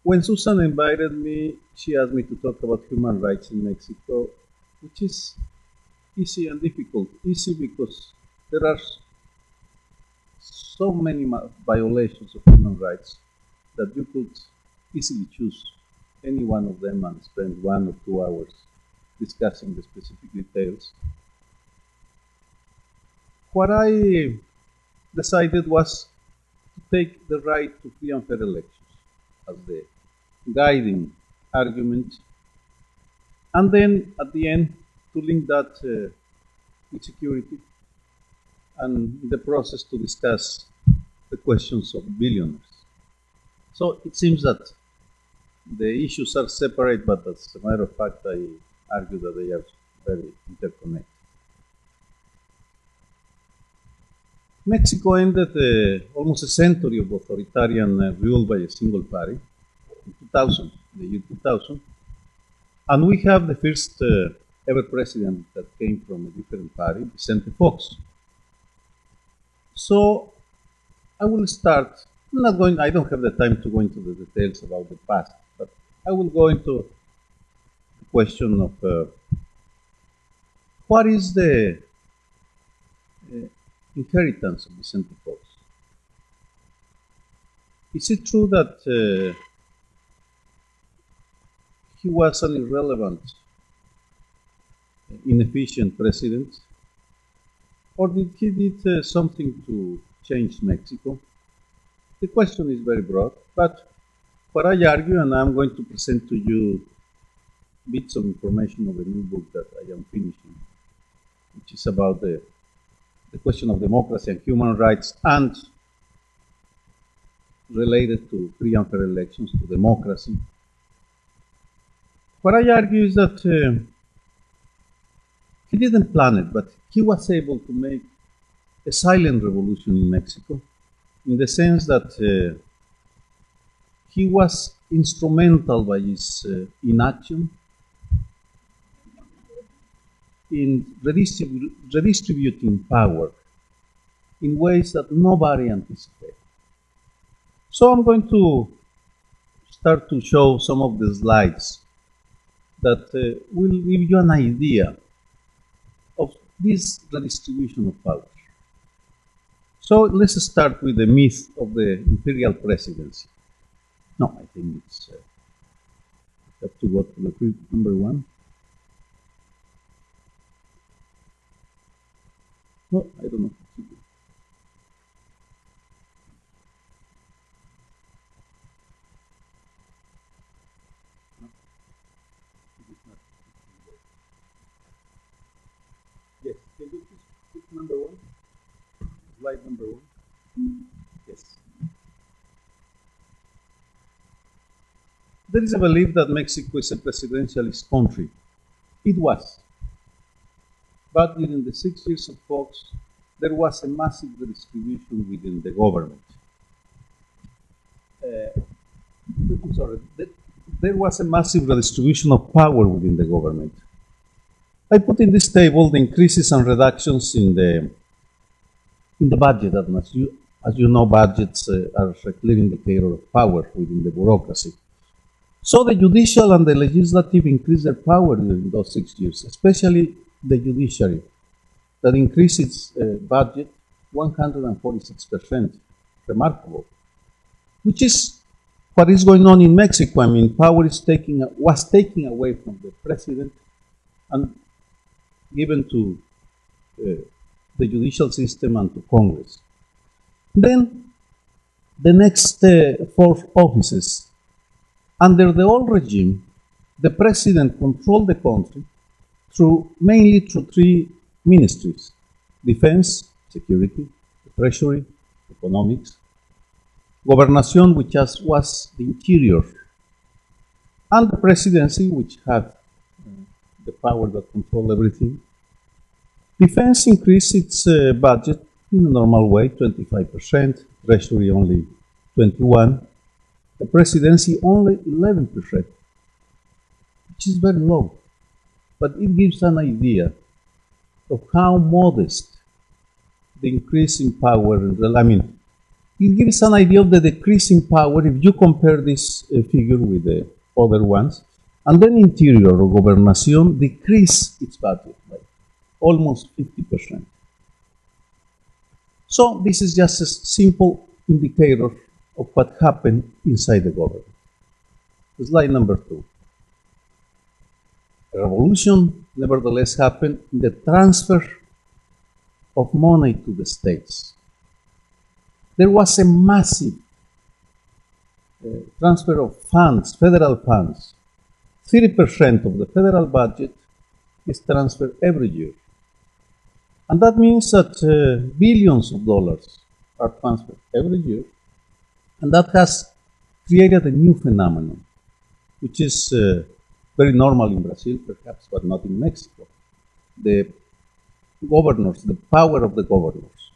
When Susan invited me, she asked me to talk about human rights in Mexico, which is easy and difficult. Easy because there are so many violations of human rights that you could easily choose any one of them and spend 1 or 2 hours discussing the specific details. What I decided was to take the right to free and fair elections as the guiding argument, and then at the end to link that with security, and in the process to discuss the questions of billionaires. So it seems that the issues are separate, but as a matter of fact, I argue that they are very interconnected. Mexico ended almost a century of authoritarian rule by a single party in 2000, the year 2000, and we have the first ever president that came from a different party, Vicente Fox. So I will start. I don't have the time to go into the details about the past, but I will go into the question of what is the inheritance of Vicente Fox. Is it true that he was an irrelevant, inefficient president, or did he did something to change Mexico? The question is very broad, but what I argue, and I'm going to present to you bits of information of a new book that I am finishing, which is about the question of democracy and human rights, and related to free and fair elections, to democracy. What I argue is that he didn't plan it, but he was able to make a silent revolution in Mexico, in the sense that he was instrumental by his inaction in redistributing power in ways that nobody anticipated. So I'm going to start to show some of the slides that will give you an idea of this redistribution of power. So let's start with the myth of the imperial presidency. No, I think it's have to go to the number one. No, I don't know. Yes, can you please put number one? Slide number one. Yes. There is a belief that Mexico is a presidentialist country. It was. But during the 6 years of Fox, there was a massive redistribution within the government. There was a massive redistribution of power within the government. I put in this table the increases and reductions in the budget, and as you know, budgets are a clear indicator of power within the bureaucracy. So the judicial and the legislative increased their power during those 6 years, especially the judiciary, that increased its budget 146%, remarkable, which is what is going on in Mexico. I mean, power was taken away from the president and given to the judicial system and to Congress. Then the next 4 offices. Under the old regime, the president controlled the country mainly through 3 ministries: defense, security, treasury, economics, gobernación, which was the interior, and the presidency, which had the power that controlled everything. Defense increased its budget in a normal way, 25%, treasury only 21%, the presidency only 11%, which is very low. But it gives an idea of how modest the increase in power, it gives an idea of the decrease in power if you compare this figure with the other ones. And then Interior or Gobernación decreased its budget by almost 50%. So this is just a simple indicator of what happened inside the government. Slide number 2. A revolution nevertheless happened in the transfer of money to the states. There was a massive transfer of funds, federal funds. 30% of the federal budget is transferred every year. And that means that billions of dollars are transferred every year. And that has created a new phenomenon, which is very normal in Brazil, perhaps, but not in Mexico. The governors, the power of the governors.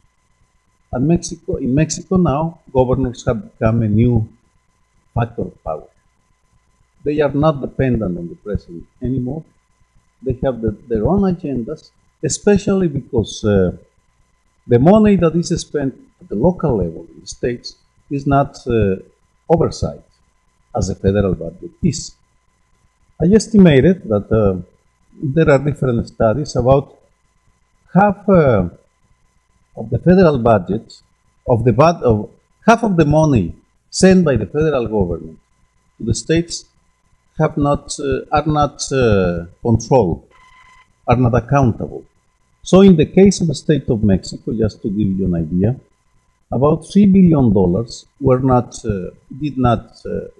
And in Mexico now, governors have become a new factor of power. They are not dependent on the president anymore. They have their own agendas, especially because the money that is spent at the local level in the states is not oversight as the federal budget is. I estimated that there are different studies about half of the federal budget, half of the money sent by the federal government to the states are not controlled, are not accountable. So in the case of the state of Mexico, just to give you an idea, about $3 billion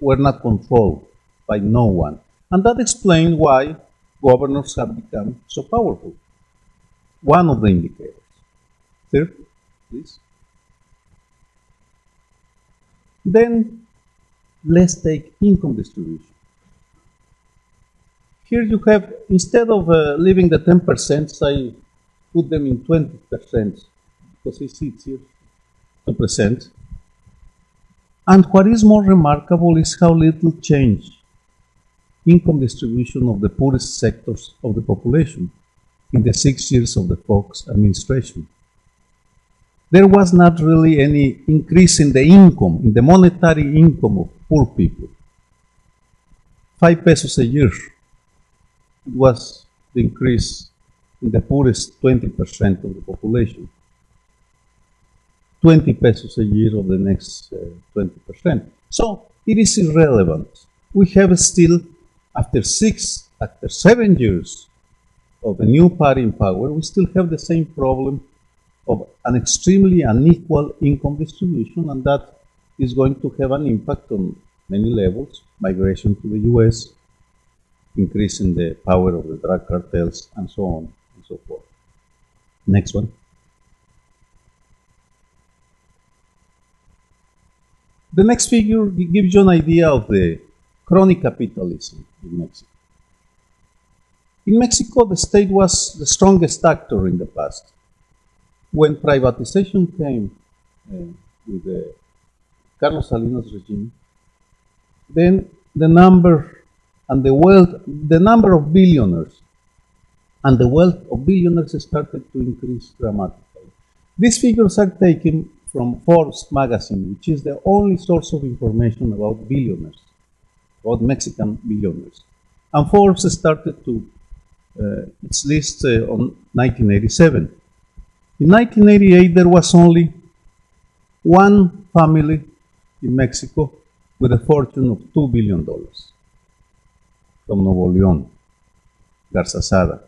were not controlled by no one. And that explains why governors have become so powerful. One of the indicators. Third, please. Then let's take income distribution. Here you have, instead of leaving the 10%, I put them in 20% because it's easier to present. And what is more remarkable is how little change income distribution of the poorest sectors of the population in the 6 years of the Fox administration. There was not really any increase in the income, in the monetary income of poor people. 5 pesos a year. It was the increase in the poorest 20% of the population. 20 pesos a year of the next 20%. So it is irrelevant. We have still, after 7 years of a new party in power, we still have the same problem of an extremely unequal income distribution, and that is going to have an impact on many levels: migration to the US, increase in the power of the drug cartels, and so on and so forth. Next one. The next figure gives you an idea of the chronic capitalism in Mexico. In Mexico, the state was the strongest actor in the past. When privatization came with the Carlos Salinas regime, then the number of billionaires and the wealth of billionaires started to increase dramatically. These figures are taken from Forbes magazine, which is the only source of information about billionaires, about Mexican billionaires. And Forbes started its list on 1987. In 1988, there was only one family in Mexico with a fortune of $2 billion from Nuevo León, Garzazada.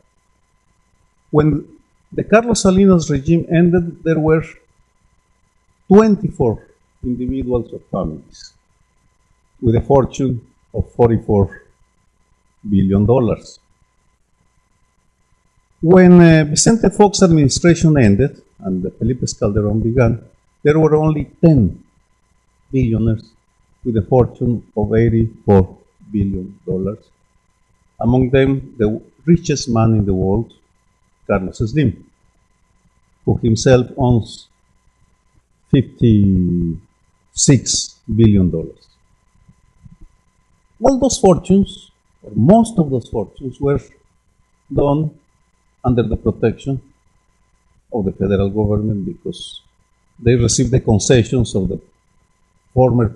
When the Carlos Salinas regime ended, there were 24 individuals or families with a fortune of $44 billion. When Vicente Fox administration ended and the Felipe Calderón began, there were only 10 billionaires with a fortune of $84 billion. Among them, the richest man in the world, Carlos Slim, who himself owns $56 billion. All those fortunes, or most of those fortunes, were done under the protection of the federal government because they received the concessions of the former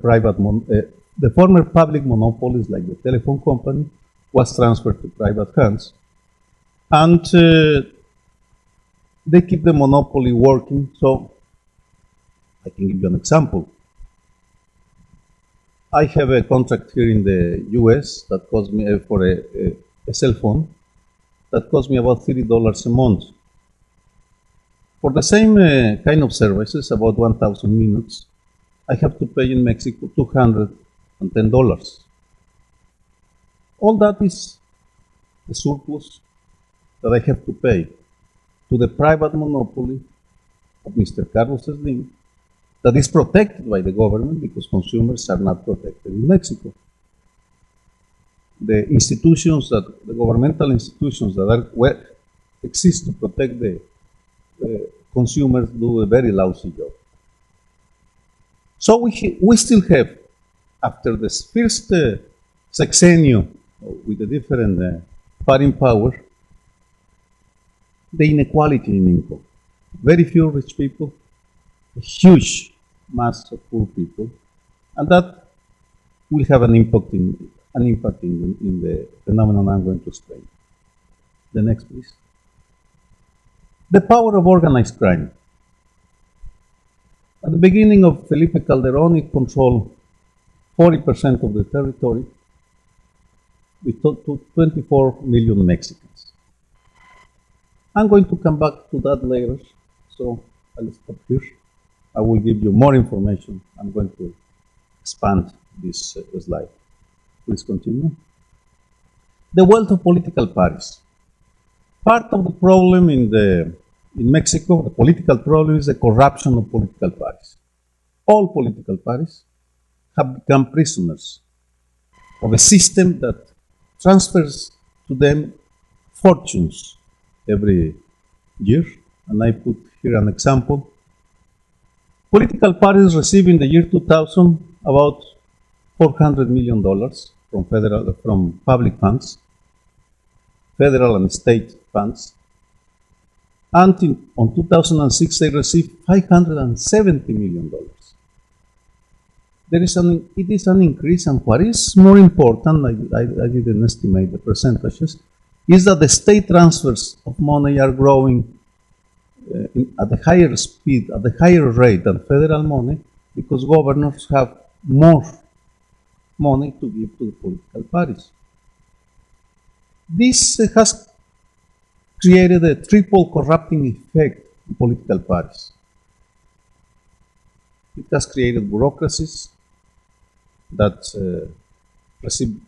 the former public monopolies, like the telephone company, was transferred to private hands. And they keep the monopoly working. So I can give you an example. I have a contract here in the US that cost me for a cell phone that cost me about $30 a month. For the same kind of services, about 1,000 minutes, I have to pay in Mexico $210. All that is the surplus that I have to pay to the private monopoly of Mr. Carlos Slim that is protected by the government because consumers are not protected in Mexico. The institutions the governmental institutions that exist to protect the consumers do a very lousy job. So we still have, after this first sexennium with the different foreign power, the inequality in income. Very few rich people, a huge mass of poor people, and that will have an impact in the phenomenon I'm going to explain. The next, please. The power of organized crime. At the beginning of Felipe Calderon, it controlled 40% of the territory with 24 million Mexicans. I'm going to come back to that later, so I'll stop here. I will give you more information. I'm going to expand this slide. Please continue. The wealth of political parties. Part of the problem in Mexico, the political problem, is the corruption of political parties. All political parties have become prisoners of a system that transfers to them fortunes every year. And I put here an example. Political parties received in the year 2000 about $400 million from public funds, federal and state funds. And on 2006, they received $570 million. It is an increase, and what is more important, I didn't estimate the percentages, is that the state transfers of money are growing at a higher speed, at a higher rate than federal money, because governors have more money to give to the political parties. This has created a triple corrupting effect in political parties. It has created bureaucracies that receive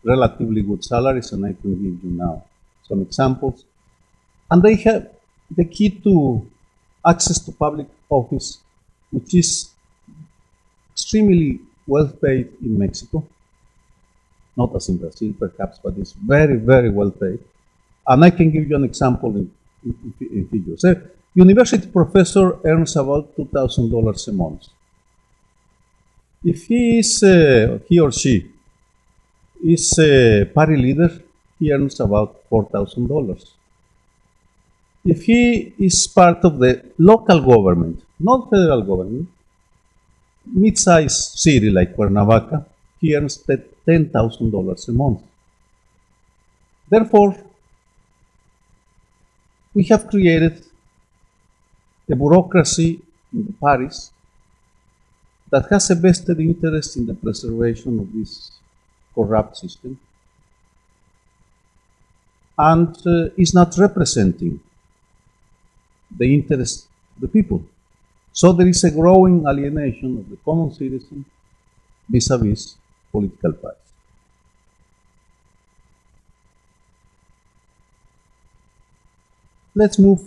relatively good salaries, and I can give you now some examples. And they have the key to access to public office, which is extremely well paid in Mexico. Not as in Brazil, perhaps, but it's very, very well paid. And I can give you an example in figures. A university professor earns about $2,000 a month. If he or she is a party leader, he earns about $4,000. If he is part of the local government, not federal government, mid-sized city like Cuernavaca, he earns $10,000 a month. Therefore, we have created a bureaucracy in the parties that has a vested interest in the preservation of this corrupt system and is not representing the interest of the people. So there is a growing alienation of the common citizen vis-a-vis political parties. Let's move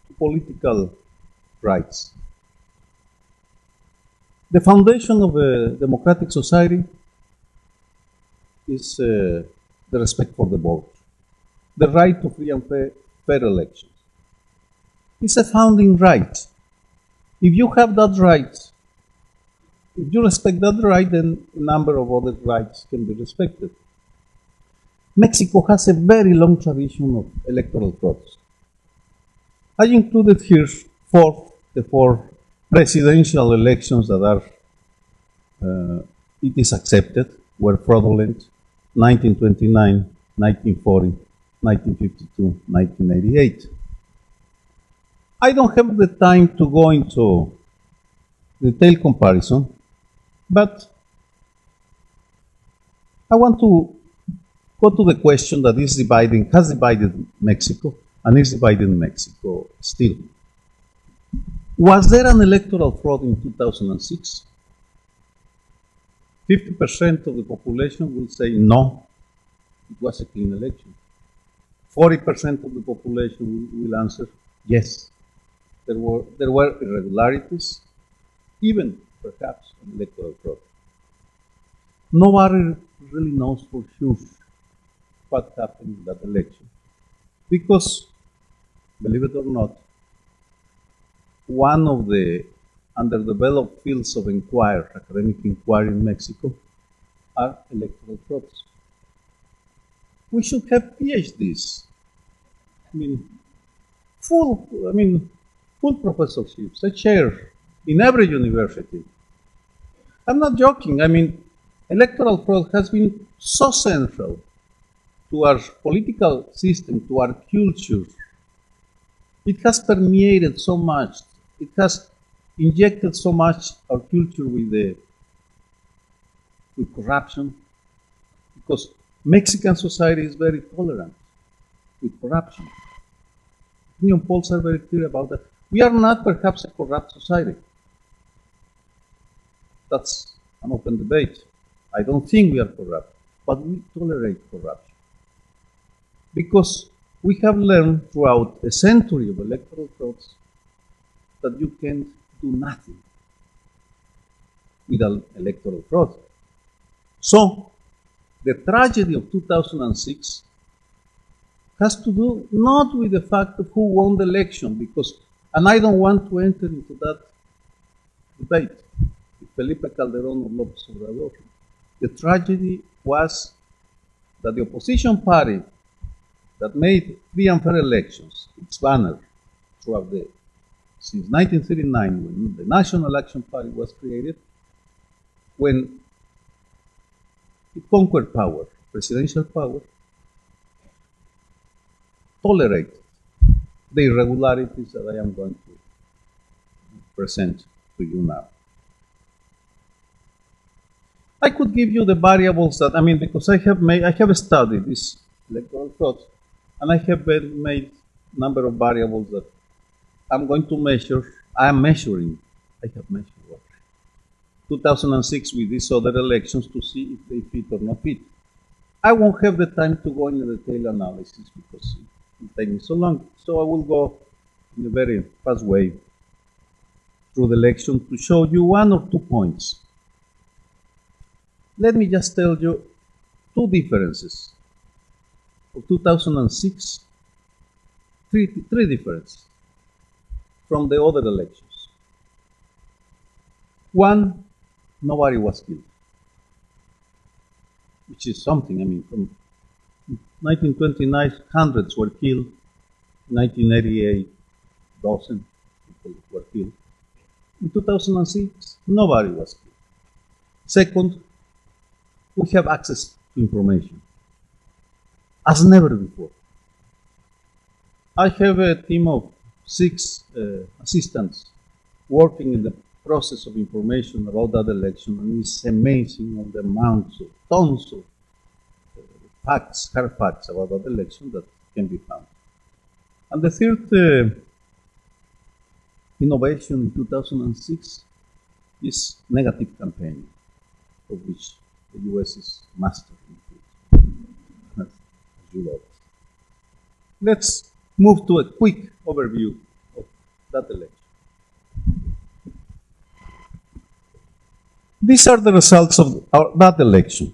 to political rights. The foundation of a democratic society is the respect for the vote, the right to free and fair elections. It's a founding right. If you have that right, if you respect that right, then a number of other rights can be respected. Mexico has a very long tradition of electoral protest. I included here the four presidential elections that are, it is accepted, were fraudulent, 1929, 1940, 1952, 1988. I don't have the time to go into detailed comparison, but I want to go to the question that is dividing, has divided Mexico, and is dividing Mexico still. Was there an electoral fraud in 2006? 50% of the population will say no, it was a clean election. 40% of the population will answer yes, there were irregularities, even perhaps an electoral fraud. Nobody really knows for sure what happened in that election, because, believe it or not, one of the underdeveloped fields of inquiry, academic inquiry in Mexico, are electoral frauds. We should have PhDs. Full professorships, a chair in every university. I'm not joking. Electoral fraud has been so central to our political system, to our culture. It has permeated so much. It has injected so much our culture with corruption, because Mexican society is very tolerant with corruption. Opinion polls are very clear about that. We are not perhaps a corrupt society. That's an open debate. I don't think we are corrupt, but we tolerate corruption. Because we have learned throughout a century of electoral frauds that you can't do nothing with an electoral fraud. So, the tragedy of 2006 has to do not with the fact of who won the election, because, and I don't want to enter into that debate with Felipe Calderón or López Obrador. The tragedy was that the opposition party that made free and fair elections its banner throughout since 1939, when the National Action Party was created, when it conquered power, presidential power, tolerated the irregularities that I am going to present to you now. I could give you the variables that, because I have studied this electoral fraud, and I have made a number of variables that I'm going to measure. I have measured 2006 with these other elections to see if they fit or not fit. I won't have the time to go into detailed analysis because it will take me so long. So I will go in a very fast way through the election to show you 1 or 2 points. Let me just tell you 2 differences of 2006, three differences from the other elections. 1, nobody was killed, which is something. From 1929, hundreds were killed. 1988, dozens people were killed. In 2006, nobody was killed. Second, we have access to information as never before. I have a team of 6 assistants working in the process of information about that election, and it's amazing on the amounts of tons of facts, hard facts about that election that can be found. And the third innovation in 2006 is negative campaigning, of which the U.S. is master in, as you know. Let's move to a quick overview of that election. These are the results of that election.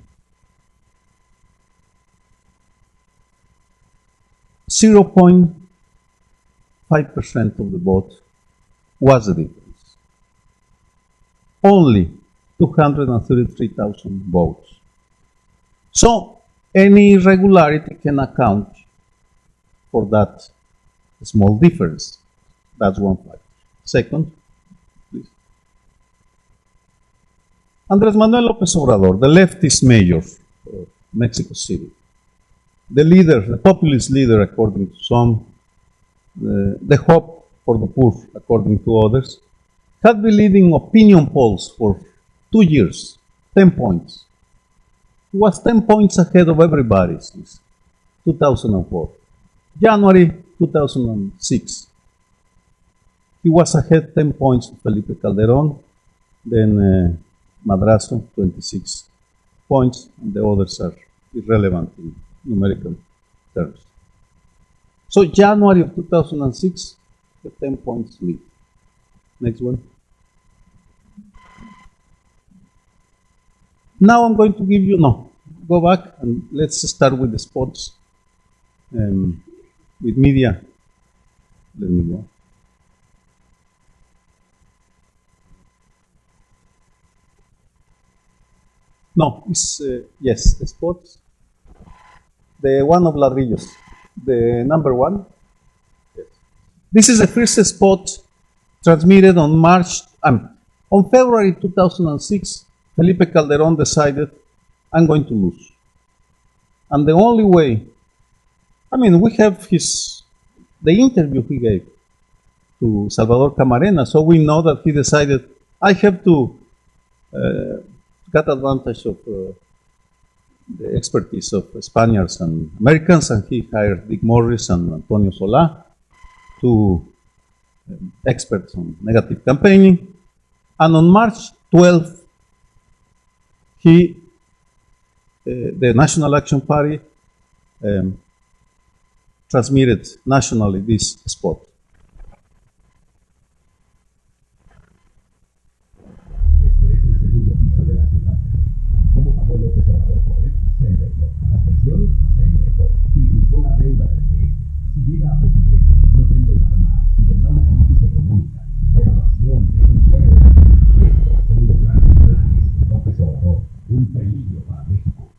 0.5% of the vote was the difference. Only 233,000 votes. So any irregularity can account for that small difference. That's one factor. Second, please. Andrés Manuel López Obrador, the leftist mayor of Mexico City, the leader, the populist leader, according to some, the hope for the poor, according to others, had been leading opinion polls for 2 years, 10 points. He was 10 points ahead of everybody since 2004. January 2006, he was ahead 10 points of Felipe Calderón, then Madrazo, 26 points, and the others are irrelevant in numerical terms. So January of 2006, the 10 points lead. Next one. Now I'm going to give you, go back and let's start with the spots. With media. Let me go. No, it's, yes, the spots. The one of Ladrillos, the number one. Yes. This is the first spot transmitted on February 2006. Felipe Calderón decided, I'm going to lose. And the only way, we have the interview he gave to Salvador Camarena, so we know that he decided, I have to get advantage of the expertise of Spaniards and Americans, and he hired Dick Morris and Antonio Solá, two experts on negative campaigning. And on March 12th, the National Action Party transmitted nationally this spot. Este es el segundo piso de la ciudad. ¿Cómo pagó López Obrador por él? Se endeudó. Las pensiones se endeudó. Triplicó la deuda del DF. Si llega a presidente, no se endeudará más y tendrá una crisis económica, devaluación, desempleo. Estos son los grandes planes de López Obrador. Un peligro para México.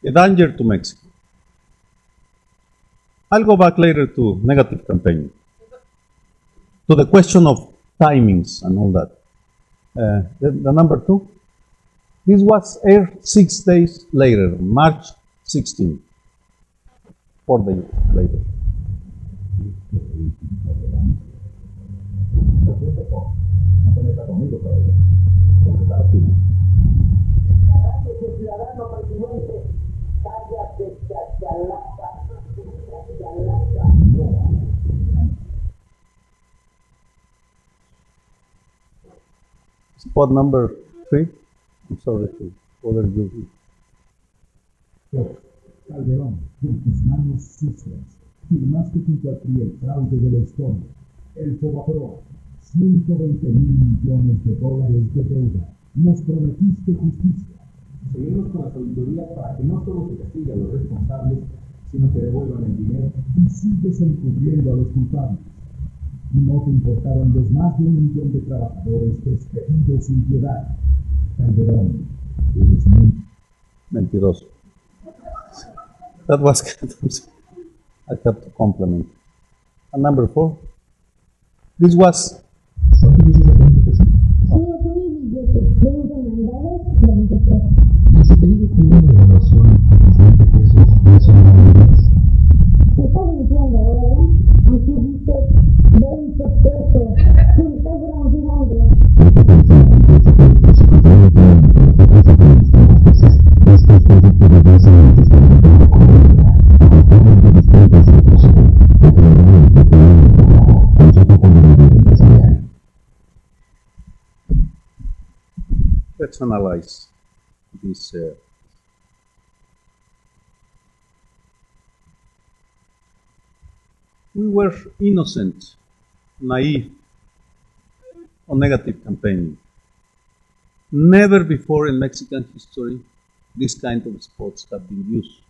A danger to Mexico. I'll go back later to negative campaigning, to the question of timings and all that. The number two, this was aired 6 days later, March 16, 4 days later. Spot number 3. I'm sorry to bother you. Calderón, con tus manos sucias, firmaste junto al PRI el fraude de la historia, el Fobaproa, 120 mil millones de dólares de deuda. Nos prometiste justicia. Seguimos con las auditorías para que no solo se castigue a los responsables, sino que devuelvan el dinero. Y sigues encubriendo a los culpables. No te importaron los más de 1 millón de trabajadores despedidos sin piedad. Calderón, eres muy mentiroso. That was I have to compliment. And number 4, this was. ¿Y si te digo que una devaluación de 20 pesos no es una validez? ¿Qué estás diciendo, verdad? Aquí dice 20 pesos. ¿Qué estás bronceando? Let's analyze this. We were innocent, naive, on negative campaigning. Never before in Mexican history this kind of spots have been used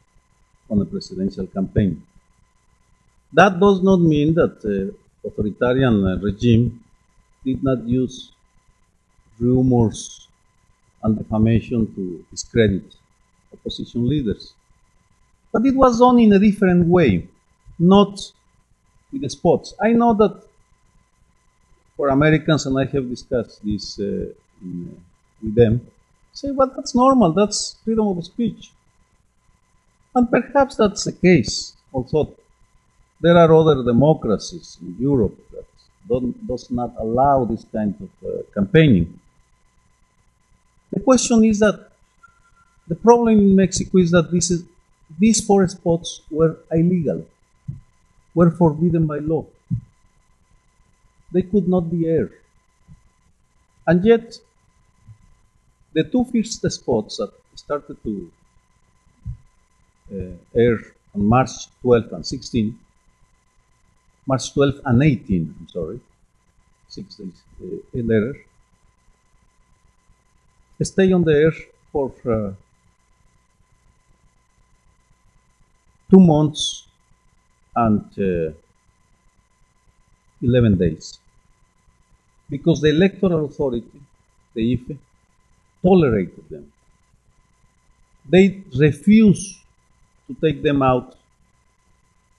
on a presidential campaign. That does not mean that the authoritarian regime did not use rumors and defamation to discredit opposition leaders. But it was done in a different way, not with the spots. I know that for Americans, and I have discussed this with them, say, well, that's normal, that's freedom of speech. And perhaps that's the case, although there are other democracies in Europe that does not allow this kind of campaigning. The question is that the problem in Mexico is that these 4 spots were illegal, were forbidden by law. They could not be aired. And yet, the 2 first spots that started to air on March 12 and 16, March 12 and 18, I'm sorry, 6 days later, stay on the air for 2 months and 11 days. Because the electoral authority, the IFE, tolerated them. They refused to take them out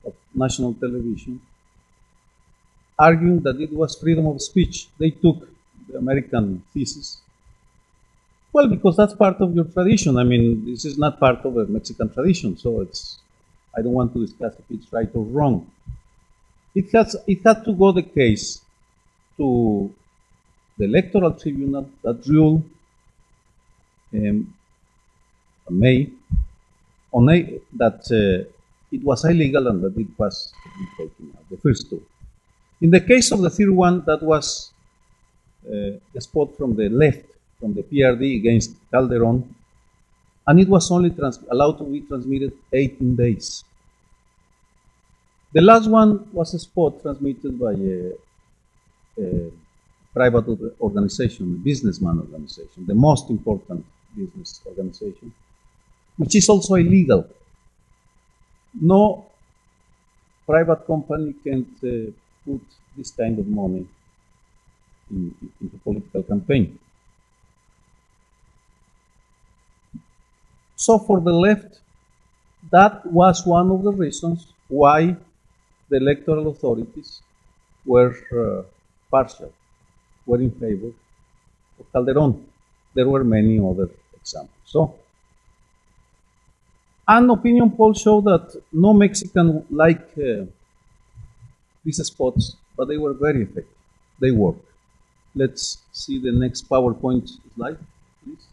of national television, arguing that it was freedom of speech. They took the American thesis. Well, because that's part of your tradition. I mean, this is not part of a Mexican tradition, so I don't want to discuss if it's right or wrong. It had to go the case to the electoral tribunal that ruled that it was illegal and that it was taken out, the first 2. In the case of the third one, that was a spot from the left, from the PRD against Calderon, and it was only allowed to be transmitted 18 days. The last one was a spot transmitted by a private organization, a businessman organization, the most important business organization, which is also illegal. No private company can put this kind of money into political campaign. So for the left, that was one of the reasons why the electoral authorities were partial, were in favor of Calderon. There were many other examples. So, an opinion poll showed that no Mexican liked these spots, but they were very effective. They worked. Let's see the next PowerPoint slide, please.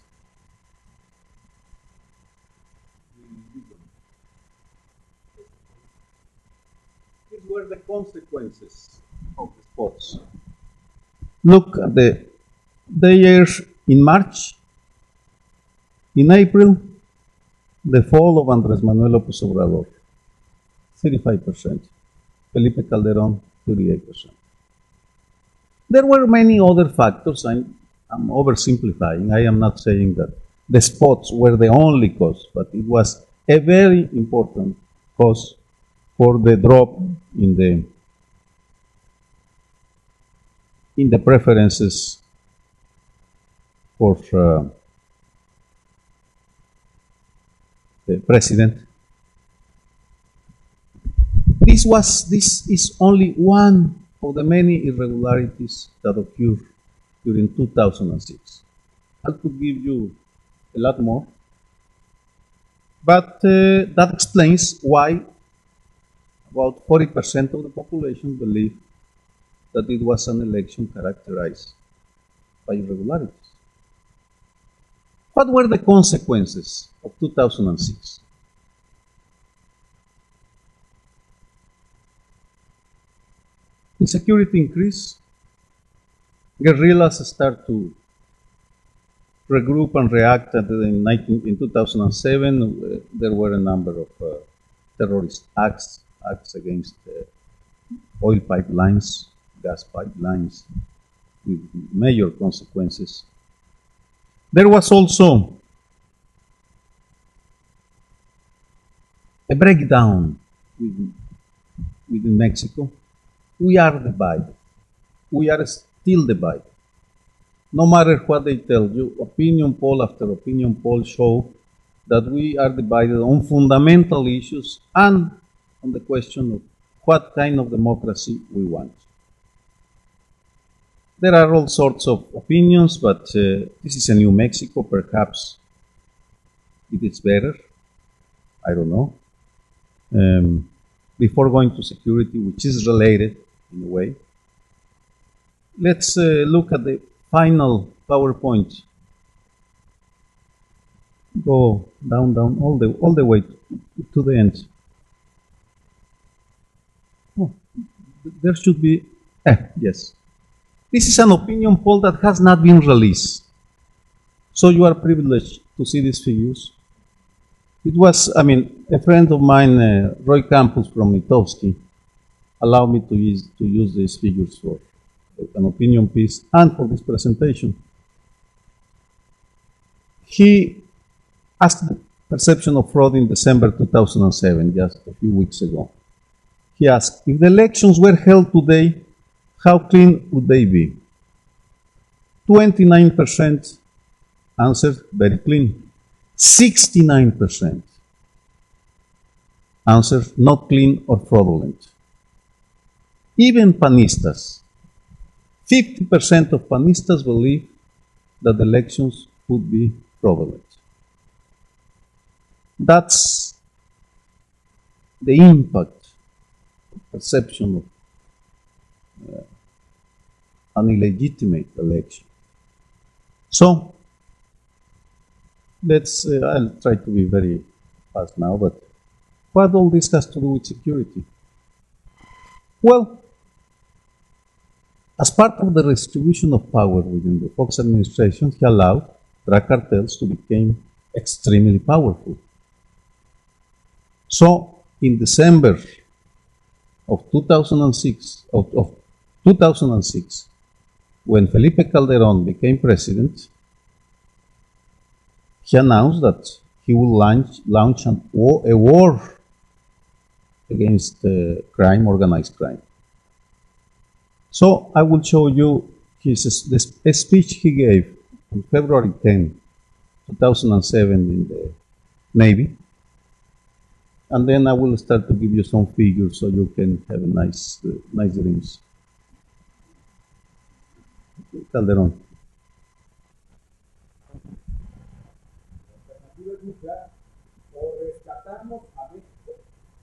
These were the consequences of the spots. Look at they aired in March. In April, the fall of Andrés Manuel López Obrador, 35%. Felipe Calderón, 38%. There were many other factors. I'm oversimplifying. I am not saying that the spots were the only cause, but it was a very important cause for the drop in the preferences for the president. This is only one of the many irregularities that occurred during 2006. I could give you a lot more, but that explains why about 40% of the population believe that it was an election characterized by irregularities. What were the consequences of 2006? Insecurity increased. Guerrillas start to regroup and react. In 2007, there were a number of terrorist acts against oil pipelines, gas pipelines, with major consequences. There was also a breakdown within Mexico. We are divided. We are still divided. No matter what they tell you, opinion poll after opinion poll show that we are divided on fundamental issues and on the question of what kind of democracy we want. there are all sorts of opinions, but this is a New Mexico. Perhaps it is better. I don't know. Before going to security, which is related in a way, let's look at the final PowerPoint. Go down, all the way to the end. Oh, there should be. Yes. This is an opinion poll that has not been released. So you are privileged to see these figures. It was, a friend of mine, Roy Campos from Mitowski, allowed me to use these figures for an opinion piece and for this presentation. He asked the perception of fraud in December 2007, just a few weeks ago. He asked, if the elections were held today, how clean would they be? 29% answered very clean. 69% answered not clean or fraudulent. Even panistas, 50% of panistas believe that the elections would be fraudulent. That's the impact, perception of an illegitimate election. So, I'll try to be very fast now, but what all this has to do with security? Well, as part of the redistribution of power within the Fox administration, he allowed drug cartels to become extremely powerful. So, in December of 2006, when Felipe Calderón became president, he announced that he will launch a war against crime, organized crime. So I will show you a speech he gave on February 10, 2007 in the Navy. And then I will start to give you some figures so you can have a nice dreams. Calderón. O rescatamos a México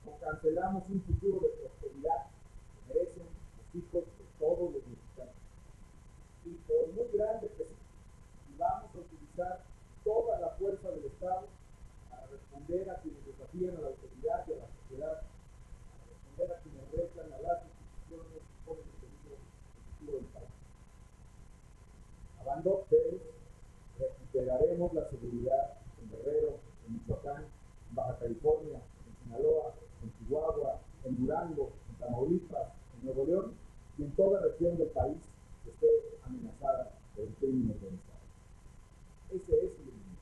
o cancelamos un futuro de prosperidad que merecen los hijos de todos los mexicanos. Y por muy grande que sea, vamos a utilizar toda la fuerza del Estado para responder a quienes desafían a la autoridad y a la sociedad, para responder a quienes retan a las instituciones y ponen en peligro el futuro del país. Hablando de recuperaremos la seguridad en Guerrero, en Michoacán, en Baja California, en Sinaloa, en Chihuahua, en Durango, en Tamaulipas, en Nuevo León y en toda región del país que esté amenazada por el crimen organizado. Ese es el enemigo.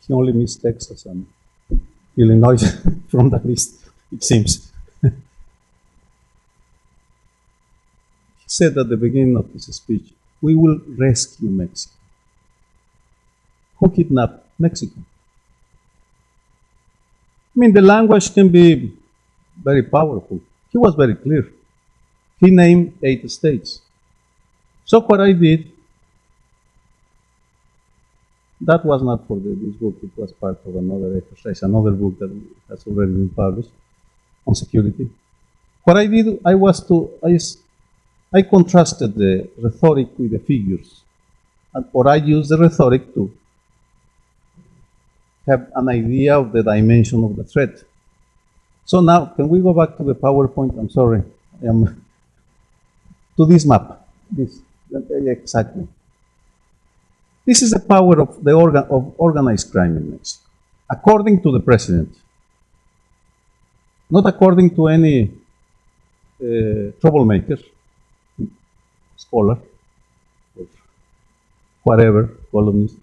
He only missed Texas and Illinois from the list, it seems. He said at the beginning of his speech, we will rescue Mexico. Who kidnapped Mexico? The language can be very powerful. He was very clear. He named 8 states. So what I did, that was not for this book, it was part of another exercise, another book that has already been published on security. What I did, I contrasted the rhetoric with the figures, or I used the rhetoric to have an idea of the dimension of the threat. So now, can we go back to the PowerPoint? I'm sorry. To this map. Exactly. This is the power of the organized crime in Mexico, according to the president. Not according to any troublemaker, scholar, or whatever, columnist.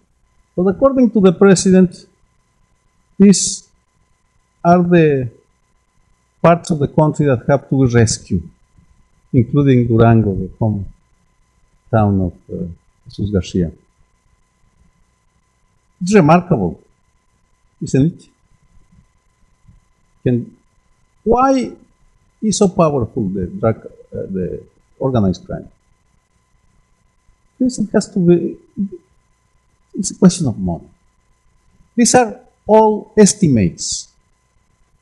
But according to the president, these are the parts of the country that have to be rescued, including Durango, the hometown of Jesus Garcia. It's remarkable, isn't it? Why is so powerful the organized crime? This it has to be, it's a question of money. These are all estimates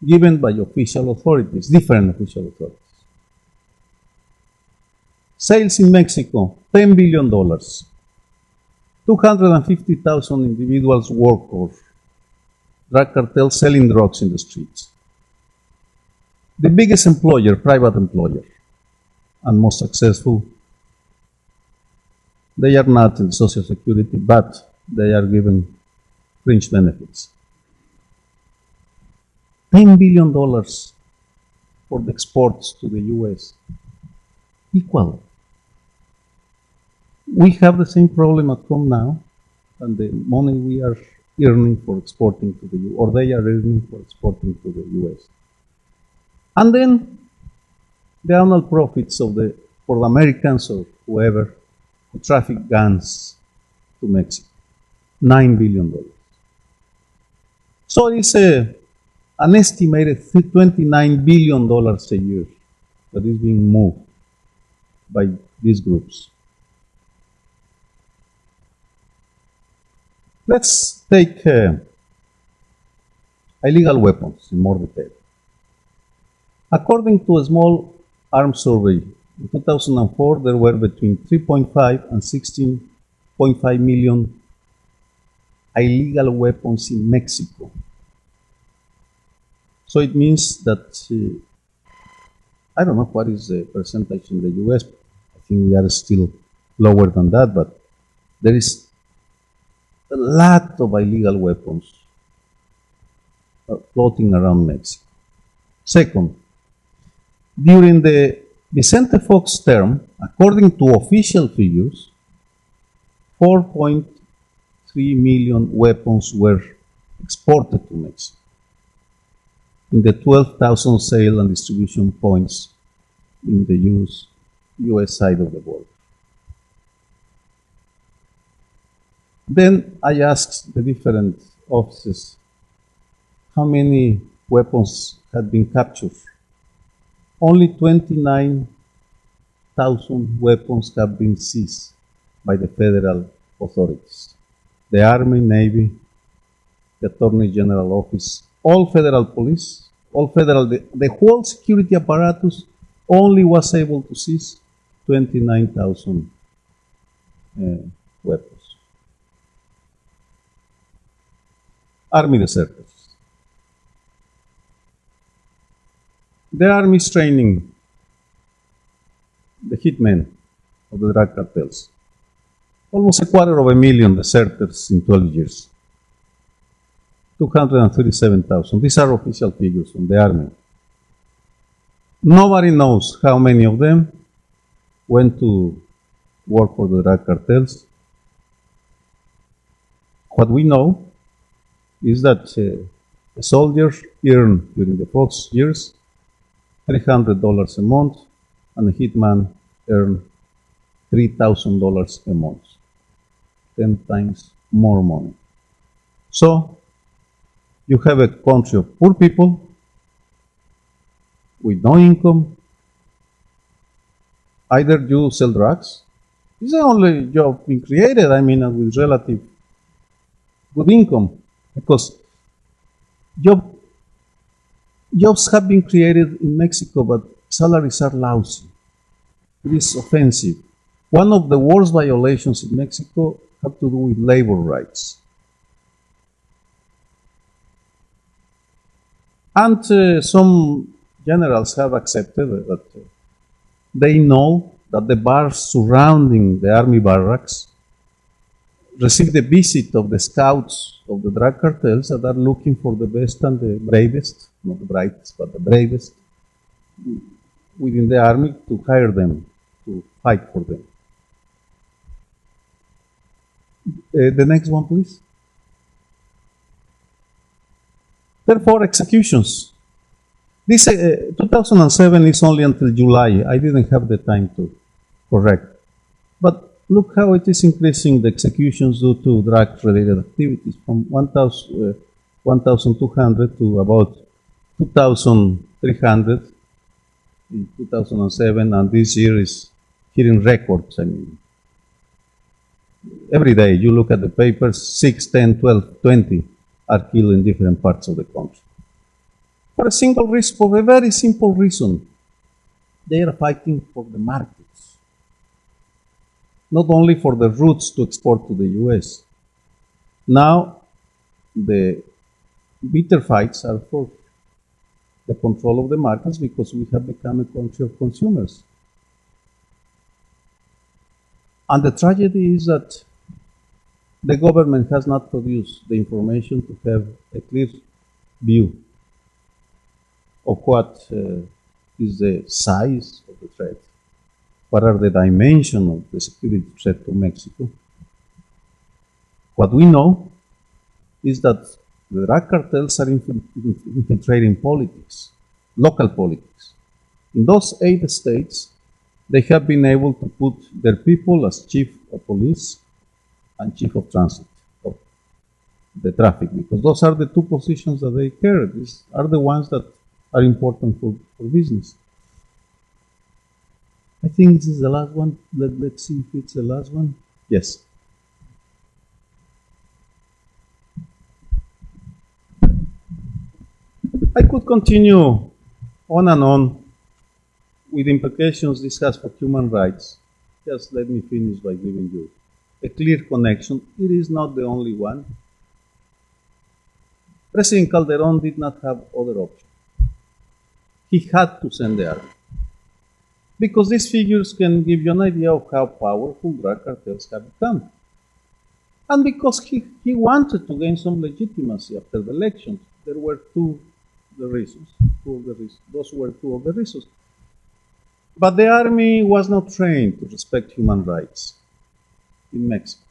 given by official authorities, different official authorities. Sales in Mexico, $10 billion. 250,000 individuals work for drug cartels selling drugs in the streets. The biggest employer, private employer, and most successful, they are not in Social Security, but they are given fringe benefits. $10 billion for the exports to the US. Equal. We have the same problem at home now, and the money we are earning for exporting to the US, or they are earning for exporting to the US. And then the annual profits of for the Americans or whoever who traffic guns to Mexico, $9 billion. So it's an estimated $29 billion a year that is being moved by these groups. Let's take illegal weapons in more detail. According to a small arms survey, in 2004 there were between 3.5 and 16.5 million illegal weapons in Mexico. So it means that, I don't know what is the percentage in the US, I think we are still lower than that, but there is a lot of illegal weapons floating around Mexico. Second, during the Vicente Fox term, according to official figures, 4.3 million weapons were exported to Mexico in the 12,000 sale and distribution points in the US side of the border. Then I asked the different offices how many weapons had been captured. Only 29,000 weapons have been seized by the federal authorities. The Army, Navy, the Attorney General Office, all federal police, the whole security apparatus only was able to seize 29,000 weapons. Army deserters. The Army is training the hitmen of the drug cartels. Almost 250,000 deserters in 12 years. 237,000. These are official figures from the Army. Nobody knows how many of them went to work for the drug cartels. What we know is that a soldier earned during the Fox years $300 a month, and a hitman earned $3,000 a month, 10 times more money. So you have a country of poor people with no income. Either you sell drugs, it's the only job being created, I mean, with relative good income, because jobs have been created in Mexico, but salaries are lousy. It is offensive. One of the worst violations in Mexico have to do with labor rights. And some generals have accepted that they know that the bars surrounding the army barracks receive the visit of the scouts of the drug cartels that are looking for the best and the bravest, not the brightest, but the bravest within the army to hire them, to fight for them. The next one, please. Therefore, executions. This 2007 is only until July. I didn't have the time to correct. But look how it is increasing the executions due to drug-related activities from 1,200 to about 2,300 in 2007, and this year is hitting records. I mean, every day you look at the papers, 6, 10, 12, 20 are killed in different parts of the country. For a single reason, for a very simple reason. They are fighting for the markets, not only for the routes to export to the US. Now, the bitter fights are for the control of the markets because we have become a country of consumers. And the tragedy is that the government has not produced the information to have a clear view of what is the size of the threat, what are the dimensions of the security threat to Mexico. What we know is that the drug cartels are infiltrating politics, local politics. In those 8 states, they have been able to put their people as chief of police and chief of transit of the traffic, because those are the 2 positions that they carry. These are the ones that are important for business. I think this is the last one. Let's see if it's the last one. Yes. I could continue on and on with the implications this has for human rights. Just let me finish by giving you a clear connection. It is not the only one. President Calderon did not have other option. He had to send the army. Because these figures can give you an idea of how powerful drug cartels have become. And because he wanted to gain some legitimacy after the elections. There were two of the reasons. Those were 2 of the reasons. But the army was not trained to respect human rights in Mexico.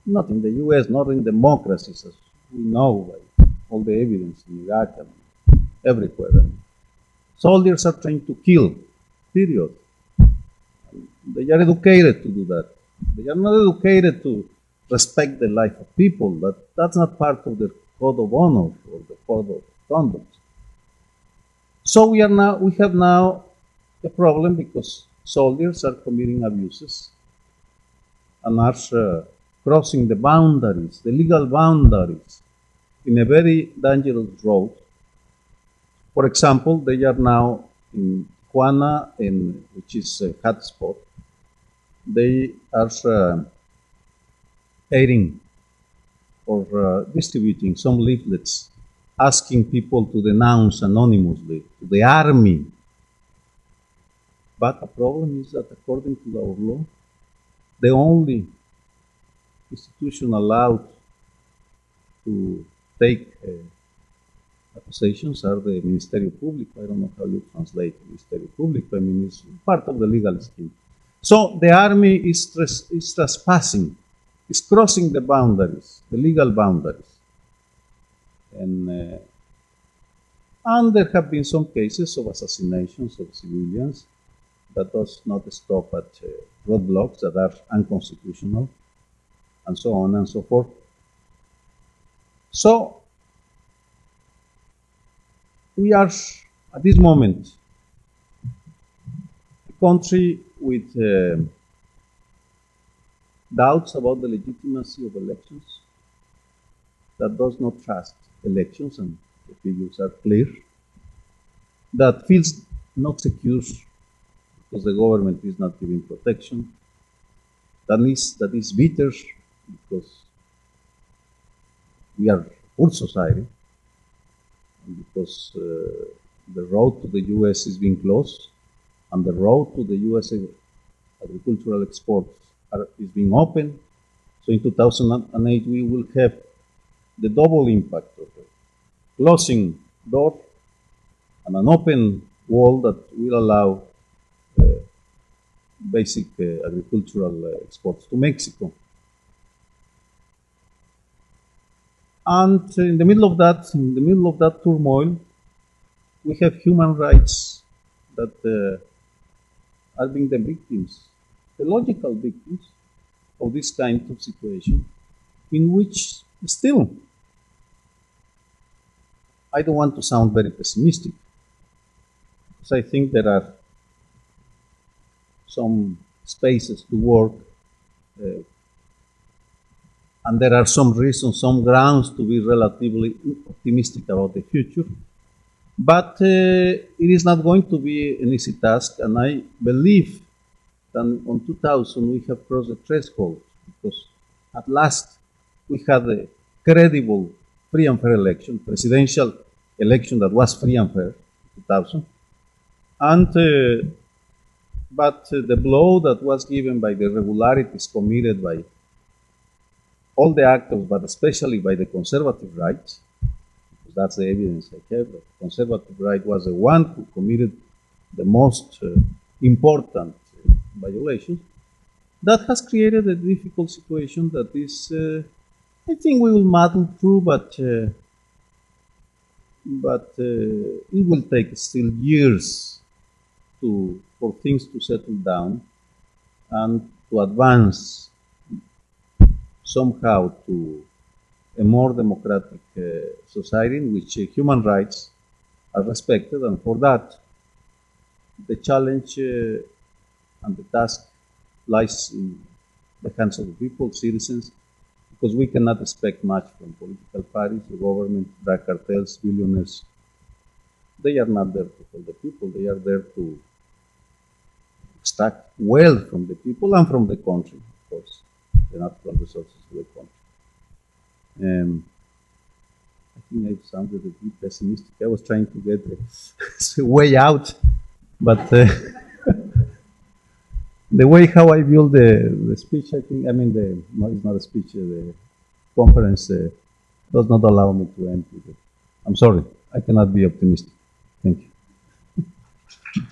Not in the US, not in democracies, as we know by all the evidence in Iraq and everywhere. And soldiers are trained to kill, period. They are educated to do that. They are not educated to respect the life of people. That's not part of their code of honor or the code of conduct. So we have now a problem because soldiers are committing abuses and are crossing the boundaries, the legal boundaries, in a very dangerous road. For example, they are now in Tijuana, which is a hotspot. They are aiding or distributing some leaflets asking people to denounce anonymously to the army. But the problem is that according to our law, the only institution allowed to take accusations are the Ministerio Público. I don't know how you translate Ministerio Público. I mean, it's part of the legal scheme. So the army is trespassing, is crossing the boundaries, the legal boundaries. And there have been some cases of assassinations of civilians. That does not stop at roadblocks that are unconstitutional, and so on and so forth. So, we are, at this moment, a country with doubts about the legitimacy of elections, that does not trust elections, and the figures are clear, that feels not secure because the government is not giving protection, that is bitter because we are a poor society, and because the road to the US is being closed, and the road to the US agricultural exports is being opened. So in 2008 we will have the double impact of a closing door and an open wall that will allow basic agricultural exports to Mexico. And in the middle of that turmoil, we have human rights that are being the victims, the logical victims of this kind of situation, in which still, I don't want to sound very pessimistic, because I think there are some spaces to work and there are some reasons, some grounds to be relatively optimistic about the future. But it is not going to be an easy task, and I believe that on 2000 we have crossed the threshold, because at last we had a credible, free and fair election, presidential election that was free and fair, 2000. And but the blow that was given by the irregularities committed by all the actors, but especially by the conservative right, because that's the evidence I have, the conservative right was the one who committed the most important violations, that has created a difficult situation that is, I think we will muddle through, but it will take still years for things to settle down and to advance somehow to a more democratic society in which human rights are respected. And for that, the challenge and the task lies in the hands of the people, citizens, because we cannot expect much from political parties, the government, drug cartels, billionaires. They are not there to help the people. They are there to extract wealth from the people and from the country, of course, the natural resources of the country. I think I sounded a bit pessimistic. I was trying to get a way out, but the way how I built the speech, I think, no, it's not a speech, the conference does not allow me to end with it. I'm sorry, I cannot be optimistic. Thank you.